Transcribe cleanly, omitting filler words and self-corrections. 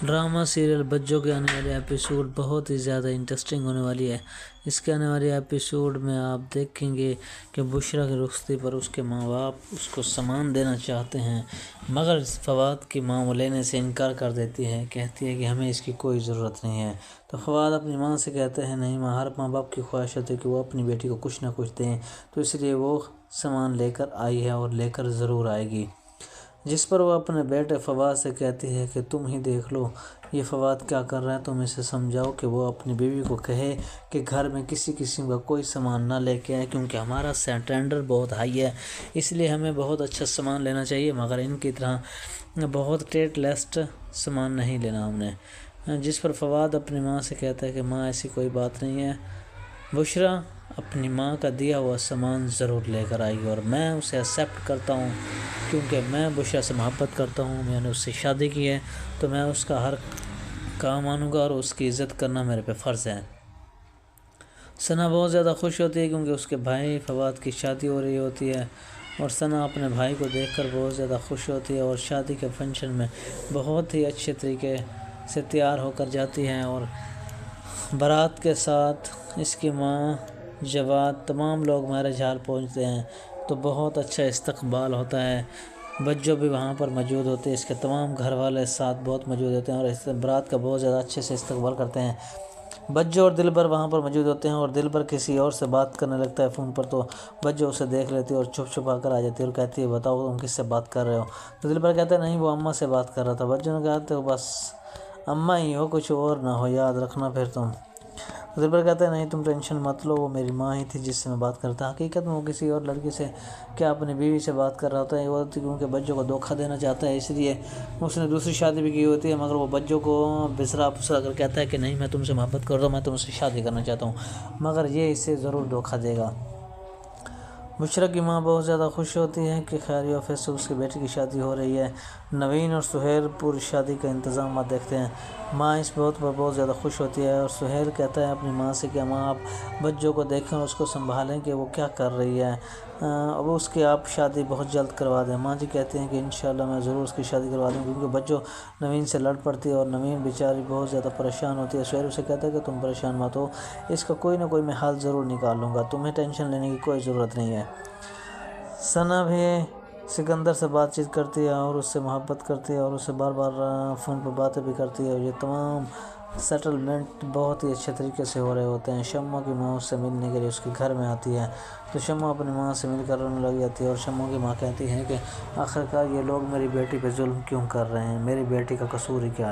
Drama serial بچوں کے آنے والے ایپیسوڈ بہت ہی زیادہ انٹرسٹنگ ہونے والی ہے۔ اس کے آنے والے ایپیسوڈ میں آپ دیکھیں گے کہ بشریٰ کی رخصتی پر اس کے ماں باپ اس کو سامان دینا چاہتے ہیں، مگر فواد کی ماں وہ لینے سے انکار کر دیتی ہے، کہتی ہے کہ ہمیں اس کی کوئی ضرورت نہیں ہے۔ تو فواد اپنی ماں سے کہتے ہیں نہیں ماں، ہر ماں باپ کی خواہش ہوتی ہے کہ وہ اپنی بیٹی کو کچھ نہ کچھ دیں، تو اس لیے وہ سامان لے کر آئی ہے اور لے کر ضرور آئے گی۔ جس پر وہ اپنے بیٹے فواد سے کہتی ہے کہ تم ہی دیکھ لو یہ فواد کیا کر رہا ہے، تم اسے سمجھاؤ کہ وہ اپنی بیوی کو کہے کہ گھر میں کسی قسم کا کوئی سامان نہ لے کے آئے، کیونکہ ہمارا اسٹینڈرڈ بہت ہائی ہے، اس لیے ہمیں بہت اچھا سامان لینا چاہیے، مگر ان کی طرح بہت ٹیٹ لیسٹ سامان نہیں لینا ہم نے۔ جس پر فواد اپنی ماں سے کہتا ہے کہ ماں ایسی کوئی بات نہیں ہے، بشریٰ اپنی ماں کا دیا ہوا سامان ضرور لے کر آئی اور میں اسے ایکسیپٹ کرتا ہوں، کیونکہ میں بشریٰ سے محبت کرتا ہوں، میں نے اس سے شادی کی ہے، تو میں اس کا ہر کام مانوں گا اور اس کی عزت کرنا میرے پہ فرض ہے۔ ثنا بہت زیادہ خوش ہوتی ہے کیونکہ اس کے بھائی فواد کی شادی ہو رہی ہوتی ہے، اور ثنا اپنے بھائی کو دیکھ کر بہت زیادہ خوش ہوتی ہے اور شادی کے فنکشن میں بہت ہی اچھے طریقے سے تیار ہو کر جاتی ہیں، اور بارات کے ساتھ اس کی ماں، جواد، تمام لوگ میرج ہال پہنچتے ہیں، تو بہت اچھا استقبال ہوتا ہے۔ بچوں بھی وہاں پر موجود ہوتے ہیں، اس کے تمام گھر والے ساتھ بہت موجود ہوتے ہیں اور اس بارات کا بہت زیادہ اچھے سے استقبال کرتے ہیں۔ بچوں اور دلبر وہاں پر موجود ہوتے ہیں اور دلبر کسی اور سے بات کرنے لگتا ہے فون پر، تو بچوں اسے دیکھ لیتی ہے اور چھپ چھپا کر آ جاتی ہے اور کہتی ہے بتاؤ تم کس سے بات کر رہے ہو؟ تو دلبر کہتا ہے نہیں وہ اماں سے بات کر رہا تھا۔ بچوں نے کہا تو بس اماں ہی ہو، کچھ اور نہ ہو، یاد رکھنا پھر تم۔ دلبر کہتا ہے نہیں تم ٹینشن مت لو، وہ میری ماں ہی تھی جس سے میں بات کرتا۔ حقیقت میں وہ کسی اور لڑکی سے کیا اپنی بیوی سے بات کر رہا ہوتا ہے، وہ کیونکہ بچوں کو دھوکہ دینا چاہتا ہے، اس لیے اس نے دوسری شادی بھی کی ہوتی ہے، مگر وہ بچوں کو بسرا پسرا کر کہتا ہے کہ نہیں میں تم سے محبت کرتا ہوں، میں تم سے شادی کرنا چاہتا ہوں، مگر یہ اسے ضرور دھوکہ دے گا۔ بشریٰ کی ماں بہت زیادہ خوش ہوتی ہے کہ خیر یافیہ سے اس کی بیٹی کی شادی ہو رہی ہے۔ نوین اور سہیل پوری شادی کا انتظامات دیکھتے ہیں۔ ماں اس بات پر بہت زیادہ خوش ہوتی ہے اور سہیل کہتا ہے اپنی ماں سے کہ ماں آپ بچوں کو دیکھیں اور اس کو سنبھالیں کہ وہ کیا کر رہی ہے، اب اس کی آپ شادی بہت جلد کروا دیں۔ ماں جی کہتے ہیں کہ انشاءاللہ میں ضرور اس کی شادی کروا دوں، کیونکہ بچوں نوین سے لڑ پڑتی ہے اور نوین بیچاری بہت زیادہ پریشان ہوتی ہے۔ سہیل اسے کہتا ہے کہ تم پریشان مت ہو، اس کا کوئی نہ کوئی میں حل ضرور نکال لوں گا، تمہیں ٹینشن لینے کی کوئی ضرورت نہیں ہے۔ ثنا بھی سکندر سے بات چیت کرتی ہے اور اس سے محبت کرتی ہے اور اس سے بار بار فون پر باتیں بھی کرتی ہے، اور یہ تمام سیٹلمنٹ بہت ہی اچھے طریقے سے ہو رہے ہوتے ہیں۔ شمع کی ماں اس سے ملنے کے لیے اس کے گھر میں آتی ہے، تو شمع اپنی ماں سے مل کر رونے لگ جاتی ہے اور شمع کی ماں کہتی ہے کہ آخرکار یہ لوگ میری بیٹی پہ ظلم کیوں کر رہے ہیں، میری بیٹی کا قصور ہی کیا ہے؟